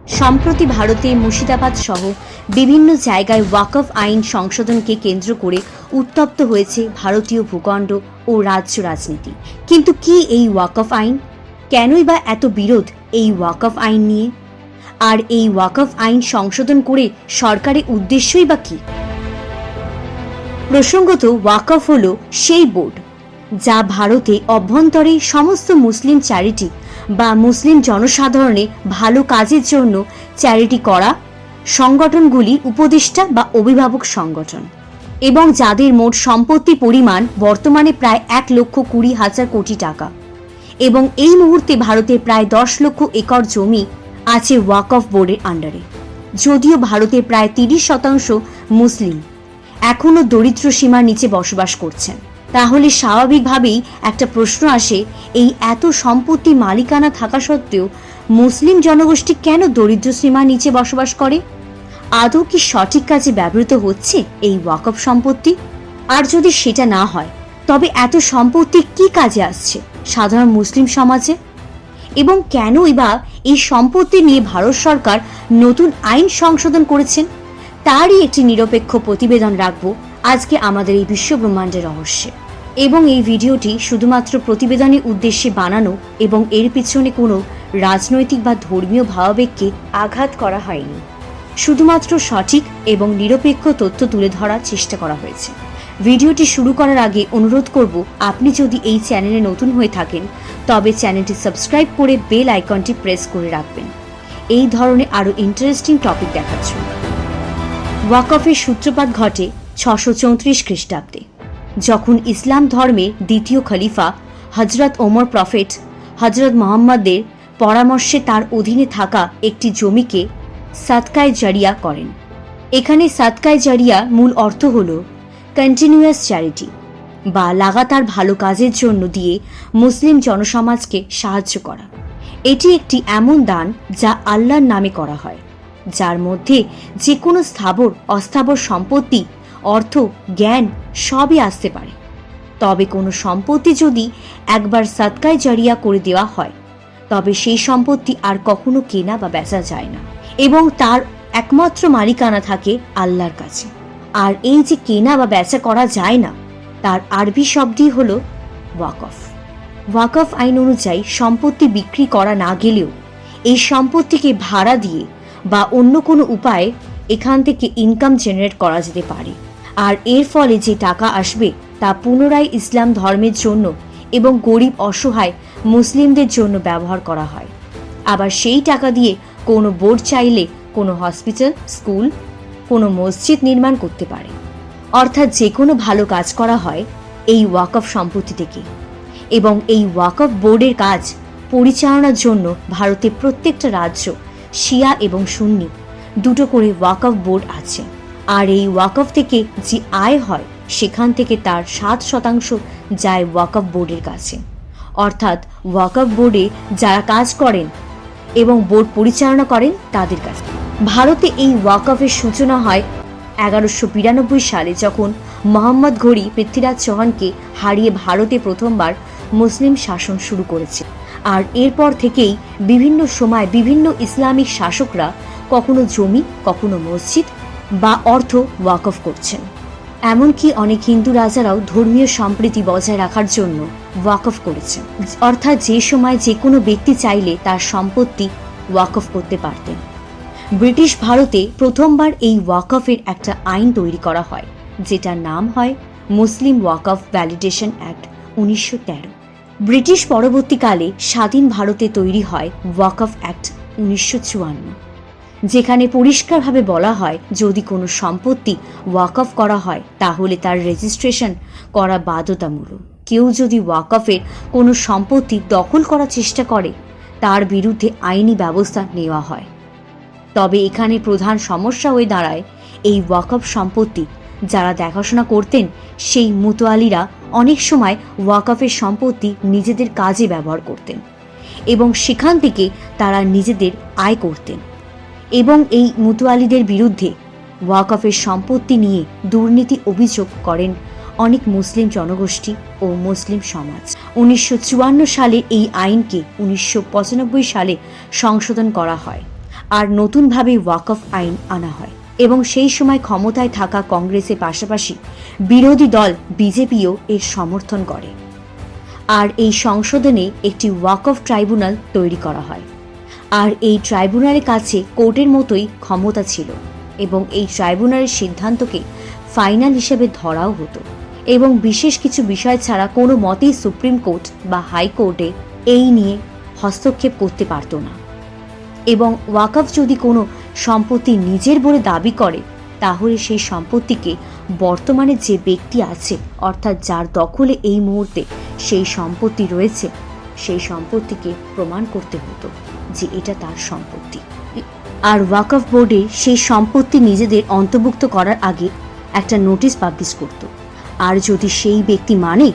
সম্প্রতি ভারতে মুর্শিদাবাদ সহ বিভিন্ন জায়গায় ওয়াকফ আইন সংশোধনকে কেন্দ্র করে উত্তপ্ত হয়েছে ভারতীয় ভূখণ্ড ও রাজ্য রাজনীতি। কিন্তু কি এই ওয়াকফ আইন? কেনই বা এত বিরোধ এই ওয়াকফ আইন নিয়ে? আর এই ওয়াকফ আইন সংশোধন করে সরকারের উদ্দেশ্যই বা কি? প্রসঙ্গত, ওয়াকফ হলো সেই বোর্ড যা ভারতে অভ্যন্তরে সমস্ত মুসলিম চ্যারিটি বা মুসলিম জনসাধারণের ভালো কাজের জন্য চ্যারিটি করা সংগঠনগুলি উপদেষ্টা বা অভিভাবক সংগঠন, এবং যাদের মোট সম্পত্তি পরিমাণ বর্তমানে প্রায় 1,20,000 কোটি টাকা, এবং এই মুহূর্তে ভারতে প্রায় 10 লক্ষ একর জমি আছে ওয়াকফ বোর্ডের আন্ডারে। যদিও ভারতের প্রায় 30% মুসলিম এখনও দরিদ্র সীমার নিচে বসবাস করছেন, তাহলে স্বাভাবিকভাবেই একটা প্রশ্ন আসে, এই এত সম্পত্তি মালিকানা থাকা সত্ত্বেও মুসলিম জনগোষ্ঠী কেন দরিদ্র সীমার নিচে বসবাস করে? আদৌ কি সঠিক কাজে ব্যবহৃত হচ্ছে এই ওয়াকফ সম্পত্তি? আর যদি সেটা না হয়, তবে এত সম্পত্তি কি কাজে আসছে সাধারণ মুসলিম সমাজে? এবং কেনই বা এই সম্পত্তি নিয়ে ভারত সরকার নতুন আইন সংশোধন করেছেন, তারই একটি নিরপেক্ষ প্রতিবেদন রাখবো আজকে আমাদের এই বিশ্বব্রহ্মাণ্ডের রহস্যে। এবং এই ভিডিওটি শুধুমাত্র প্রতিবেদনের উদ্দেশ্যে বানানো এবং এর পিছনে কোনো রাজনৈতিক বা ধর্মীয় ভাবাবেগকে আঘাত করা হয়নি। শুধুমাত্র সঠিক এবং নিরপেক্ষ তথ্য তুলে ধরার চেষ্টা করা হয়েছে। ভিডিওটি শুরু করার আগে অনুরোধ করব, আপনি যদি এই চ্যানেলে নতুন হয়ে থাকেন তবে চ্যানেলটি সাবস্ক্রাইব করে বেল আইকনটি প্রেস করে রাখবেন এই ধরনের আরও ইন্টারেস্টিং টপিক দেখার জন্য। ওয়াকফের সূত্রপাত ঘটে 634 খ্রিস্টাব্দে, যখন ইসলাম ধর্মের দ্বিতীয় খলিফা হজরত ওমর প্রফেট হজরত মোহাম্মদের পরামর্শে তার অধীনে থাকা একটি জমিকে সাদকায়ে জারিয়া করেন। এখানে সাদকায়ে জারিয়া মূল অর্থ হল কন্টিনিউয়াস চ্যারিটি বা লাগাতার ভালো কাজের জন্য দিয়ে মুসলিম জনসমাজকে সাহায্য করা। এটি একটি এমন দান যা আল্লাহর নামে করা হয়, যার মধ্যে যে কোনো স্থাবর অস্থাবর সম্পত্তি, অর্থ, জ্ঞান সবই আসতে পারে। তবে কোনো সম্পত্তি যদি একবার সাদকায়ে জারিয়া করে দেওয়া হয়, তবে সেই সম্পত্তি আর কখনো কেনা বা বেচা যায় না, এবং তার একমাত্র মালিকানা থাকে আল্লাহর কাছে। আর এই যে কেনা বা বেচা করা যায় না, তার আরবি শব্দই হল ওয়াকফ। ওয়াকফ আইন অনুযায়ী সম্পত্তি বিক্রি করা না গেলেও এই সম্পত্তিকে ভাড়া দিয়ে বা অন্য কোনো উপায়ে এখান থেকে ইনকাম জেনারেট করা যেতে পারে। আর এর ফলে যে টাকা আসবে তা পুনরায় ইসলাম ধর্মের জন্য এবং গরিব অসহায় মুসলিমদের জন্য ব্যবহার করা হয়। আবার সেই টাকা দিয়ে কোনো বোর্ড চাইলে কোনো হসপিটাল, স্কুল, কোনো মসজিদ নির্মাণ করতে পারে। অর্থাৎ যে কোনো ভালো কাজ করা হয় এই ওয়াকফ সম্পত্তি থেকে। এবং এই ওয়াকফ বোর্ডের কাজ পরিচালনার জন্য ভারতের প্রত্যেকটা রাজ্য শিয়া এবং সুন্নি দুটো করে ওয়াকফ বোর্ড আছে। আর এই ওয়াকফ থেকে যে আয় হয় সেখান থেকে তার 7% যায় ওয়াকফ বোর্ডের কাছে। অর্থাৎ ওয়াকফ বোর্ডে যারা কাজ করেন এবং বোর্ড পরিচালনা করেন তাদের কাছে। ভারতে এই ওয়াকফের সূচনা হয় 1192 সালে, যখন মোহাম্মদ ঘড়ি পৃথ্বীরাজ চৌহানকে হারিয়ে ভারতে প্রথমবার মুসলিম শাসন শুরু করেছে। আর এরপর থেকেই বিভিন্ন সময় বিভিন্ন ইসলামিক শাসকরা কখনো জমি, কখনো মসজিদ বা অর্থ ওয়াকফ করছেন। এমনকি অনেক হিন্দু রাজারাও ধর্মীয় সম্প্রীতি বজায় রাখার জন্য ওয়াকফ করেছেন। অর্থাৎ যে সময় যে কোনো ব্যক্তি চাইলে তার সম্পত্তি ওয়াকফ করতে পারতেন। ব্রিটিশ ভারতে প্রথমবার এই ওয়াকফের একটা আইন তৈরি করা হয়, যেটার নাম হয় মুসলিম ওয়াকফ ভ্যালিডেশন অ্যাক্ট 1913। ব্রিটিশ পরবর্তীকালে স্বাধীন ভারতে তৈরি হয় ওয়াকফ অ্যাক্ট 1954, যেখানে পরিষ্কারভাবে বলা হয় যদি কোনো সম্পত্তি ওয়াকফ করা হয় তাহলে তার রেজিস্ট্রেশন করা বাধ্যতামূলক। কেউ যদি ওয়াকফের কোনো সম্পত্তি দখল করার চেষ্টা করে তার বিরুদ্ধে আইনি ব্যবস্থা নেওয়া হয়। তবে এখানে প্রধান সমস্যা হয়ে দাঁড়ায় এই ওয়াকফ সম্পত্তি যারা দেখাশোনা করতেন সেই মুতোয়ালিরা অনেক সময় ওয়াকফের সম্পত্তি নিজেদের কাজে ব্যবহার করতেন এবং সেখান থেকে তারা নিজেদের আয় করতেন। এবং এই মুতোয়ালিদের বিরুদ্ধে ওয়াকফের সম্পত্তি নিয়ে দুর্নীতি অভিযোগ করেন অনেক মুসলিম জনগোষ্ঠী ও মুসলিম সমাজ। 1954 সালে এই আইনকে 1995 সালে সংশোধন করা হয়। আর নতুনভাবে ওয়াকফ আইন আনা হয় এবং সেই সময় ক্ষমতায় থাকা কংগ্রেসের পাশাপাশি বিরোধী দল বিজেপিও এর সমর্থন করে। আর এই সংশোধনে একটি ওয়াকফ ট্রাইব্যুনাল তৈরি করা হয়। আর এই ট্রাইব্যুনালের কাছে কোর্টের মতোই ক্ষমতা ছিল এবং এই ট্রাইব্যুনালের সিদ্ধান্তকে ফাইনাল হিসেবে ধরাও হতো এবং বিশেষ কিছু বিষয় ছাড়া কোনো মতেই সুপ্রিম কোর্ট বা হাইকোর্টে এই নিয়ে হস্তক্ষেপ করতে পারত না। এবং ওয়াকফ যদি কোনো সম্পত্তি নিজের বলে দাবি করে তাহলে সেই সম্পত্তিকে বর্তমানে যে ব্যক্তি আছে অর্থাৎ যার দখলে এই মুহূর্তে সেই সম্পত্তি রয়েছে সেই সম্পত্তিকে প্রমাণ করতে হতো যে এটা তার সম্পত্তি। আর ওয়াকফ বোর্ডে সেই সম্পত্তি নিজেদের অন্তর্ভুক্ত করার আগে একটা নোটিশ পাবলিশ করত। আর যদি সেই ব্যক্তি মানে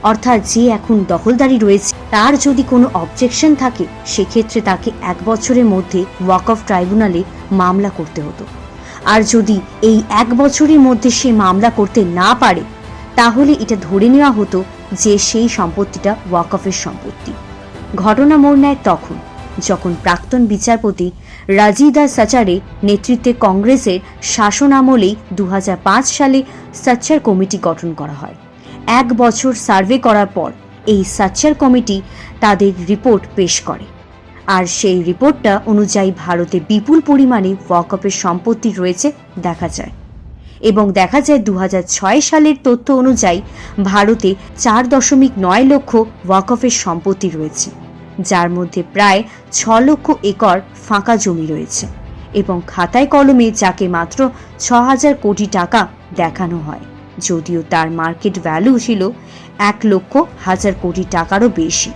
অর্থাৎ যে এখন দখলদারি রয়েছে তার যদি কোনো অবজেকশন থাকে সেক্ষেত্রে তাকে 1 বছরের মধ্যে ওয়াকফ ট্রাইব্যুনালে মামলা করতে হতো। আর যদি এই 1 বছরের মধ্যে সে মামলা করতে না পারে তাহলে এটা ধরে নেওয়া হতো যে সেই সম্পত্তিটা ওয়াকফের সম্পত্তি। ঘটনা মোড় নেয় তখন যখন প্রাক্তন বিচারপতি রাজিদা সাচারের নেতৃত্বে কংগ্রেসের শাসন আমলেই 2005 সালে সাচ্চার কমিটি গঠন করা হয়। 1 বছর সার্ভে করার পর এই সাচ্চার কমিটি তাদের রিপোর্ট পেশ করে। আর সেই রিপোর্টটা অনুযায়ী ভারতে বিপুল পরিমাণে ওয়াকফের সম্পত্তি রয়েছে দেখা যায় এবং দেখা যায় 2006 সালের তথ্য অনুযায়ী ভারতে 4.9 লক্ষ ওয়াকফের সম্পত্তি রয়েছে, যার মধ্যে প্রায় 6 লক্ষ একর ফাঁকা জমি রয়েছে এবং খাতায় কলমে যাকে মাত্র 6,000 কোটি টাকা দেখানো হয়, যদিও তার মার্কেট ভ্যালু ছিল 1,00,000 কোটি টাকারও বেশি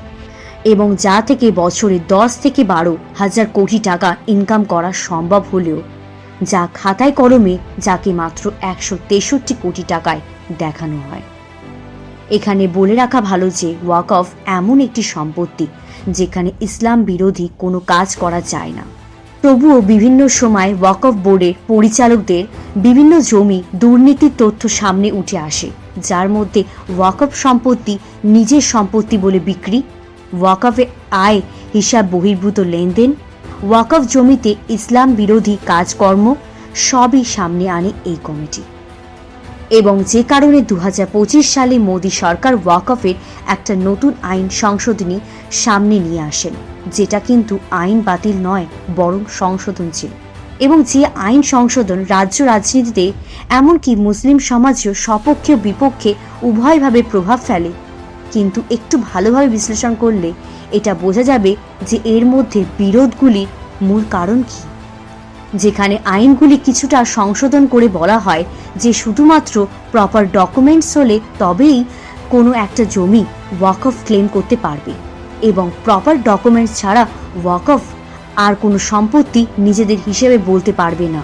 এবং যা থেকে বছরে 10 থেকে 12,000 কোটি টাকা ইনকাম করা সম্ভব হলেও যা খাতায় কলমে যাকে মাত্র 163 কোটি টাকায় দেখানো হয়। এখানে বলে রাখা ভালো যে ওয়াকফ এমন একটি সম্পত্তি যেখানে ইসলাম বিরোধী কোনো কাজ করা যায় না। তবুও বিভিন্ন সময় ওয়াকফ বোর্ডের পরিচালকদের বিভিন্ন জমি দুর্নীতির তথ্য সামনে উঠে আসে, যার মধ্যে ওয়াকফ সম্পত্তি নিজের সম্পত্তি বলে বিক্রি, ওয়াকফে আয় হিসাব বহির্ভূত লেনদেন, ওয়াকফ জমিতে ইসলাম বিরোধী কাজকর্ম সবই সামনে আনে এই কমিটি। এবং যে কারণে 2025 সালে মোদী সরকার ওয়াকফের একটা নতুন আইন সংশোধনী সামনে নিয়ে আসেন, যেটা কিন্তু আইন বাতিল নয় বরং সংশোধন ছিল। এবং যে আইন সংশোধন রাজ্য রাজনীতিতে এমনকি মুসলিম সমাজেও সপক্ষে বিপক্ষে উভয়ভাবে প্রভাব ফেলে, কিন্তু একটু ভালোভাবে বিশ্লেষণ করলে এটা বোঝা যাবে যে এর মধ্যে বিরোধগুলির মূল কারণ কি। যেখানে আইনগুলি কিছুটা সংশোধন করে বলা হয় যে শুধুমাত্র প্রপার ডকুমেন্টস হলে তবেই কোনো একটা জমি ওয়াকফ ক্লেম করতে পারবে এবং প্রপার ডকুমেন্টস ছাড়া ওয়াকফ আর কোনো সম্পত্তি নিজেদের হিসেবে বলতে পারবে না।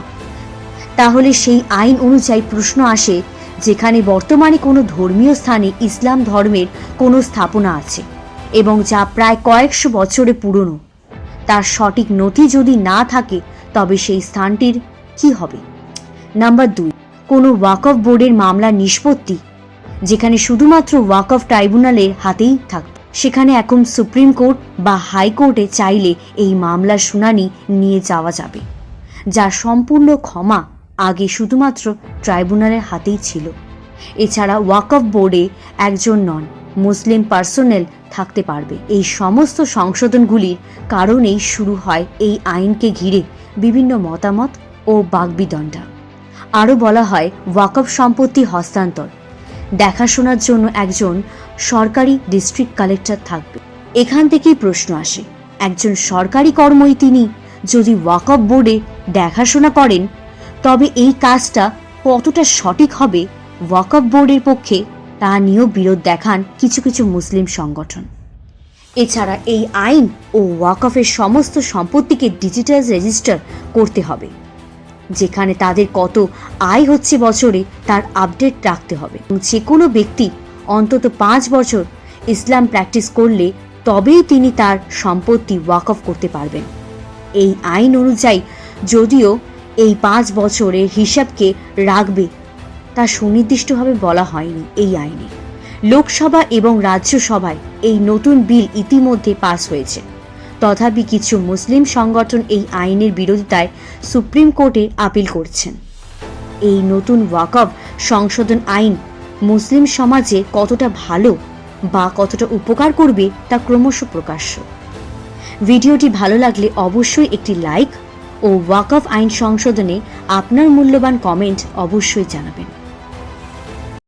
তাহলে সেই আইন অনুযায়ী প্রশ্ন আসে, যেখানে বর্তমানে কোনো ধর্মীয় স্থানে ইসলাম ধর্মের কোনো স্থাপনা আছে এবং যা প্রায় কয়েকশো বছরে পুরনো, তার সঠিক নথি যদি না থাকে তবে সেই স্থানটির কি হবে? নাম্বার 2, কোনো ওয়াকফ বোর্ডের মামলার নিষ্পত্তি যেখানে শুধুমাত্র ওয়াকফ ট্রাইব্যুনালের হাতেই থাকত, সেখানে এখন সুপ্রিম কোর্ট বা হাইকোর্টে চাইলে এই মামলার শুনানি নিয়ে যাওয়া যাবে, যার সম্পূর্ণ ক্ষমা আগে শুধুমাত্র ট্রাইব্যুনালের হাতেই ছিল। এছাড়া ওয়াকফ বোর্ডে একজন নন মুসলিম পার্সোনেল থাকতে পারবে। এই সমস্ত সংশোধনগুলির কারণেই শুরু হয় এই আইনকে ঘিরে বিভিন্ন মতামত ও বাগবিতণ্ডা। আরও বলা হয় ওয়াকফ সম্পত্তি হস্তান্তর দেখাশোনার জন্য একজন সরকারি ডিস্ট্রিক্ট কালেক্টর থাকবে। এখান থেকেই প্রশ্ন আসে, একজন সরকারি কর্মী তিনি যদি ওয়াকফ বোর্ডে দেখাশোনা করেন তবে এই কাজটা কতটা সঠিক হবে ওয়াকফ বোর্ডের পক্ষে তা নিয়েও বিরোধ দেখান কিছু কিছু মুসলিম সংগঠন। এছাড়া এই আইন ও ওয়াকফের সমস্ত সম্পত্তিকে ডিজিটাল রেজিস্টার করতে হবে, যেখানে তাদের কত আয় হচ্ছে বছরে তার আপডেট রাখতে হবে। যে কোনো ব্যক্তি অন্তত 5 বছর ইসলাম প্র্যাকটিস করলে তবেই তিনি তার সম্পত্তি ওয়াকফ করতে পারবেন। এই আইন অনুযায়ী যদিও এই 5 বছরের হিসাবকে রাখবে তা সুনির্দিষ্টভাবে বলা হয়নি এই আইনে। লোকসভা এবং রাজ্যসভায় এই নতুন বিল ইতিমধ্যে পাস হয়েছে। তথাপি কিছু মুসলিম সংগঠন এই আইনের বিরোধিতায় সুপ্রিম কোর্টে আপিল করছেন। এই নতুন ওয়াকফ সংশোধন আইন মুসলিম সমাজে কতটা ভালো বা কতটা উপকার করবে তা ক্রমশ প্রকাশ্য। ভিডিওটি ভালো লাগলে অবশ্যই একটি লাইক ও ওয়াকফ আইন সংশোধনে আপনার মূল্যবান কমেন্ট অবশ্যই জানাবেন।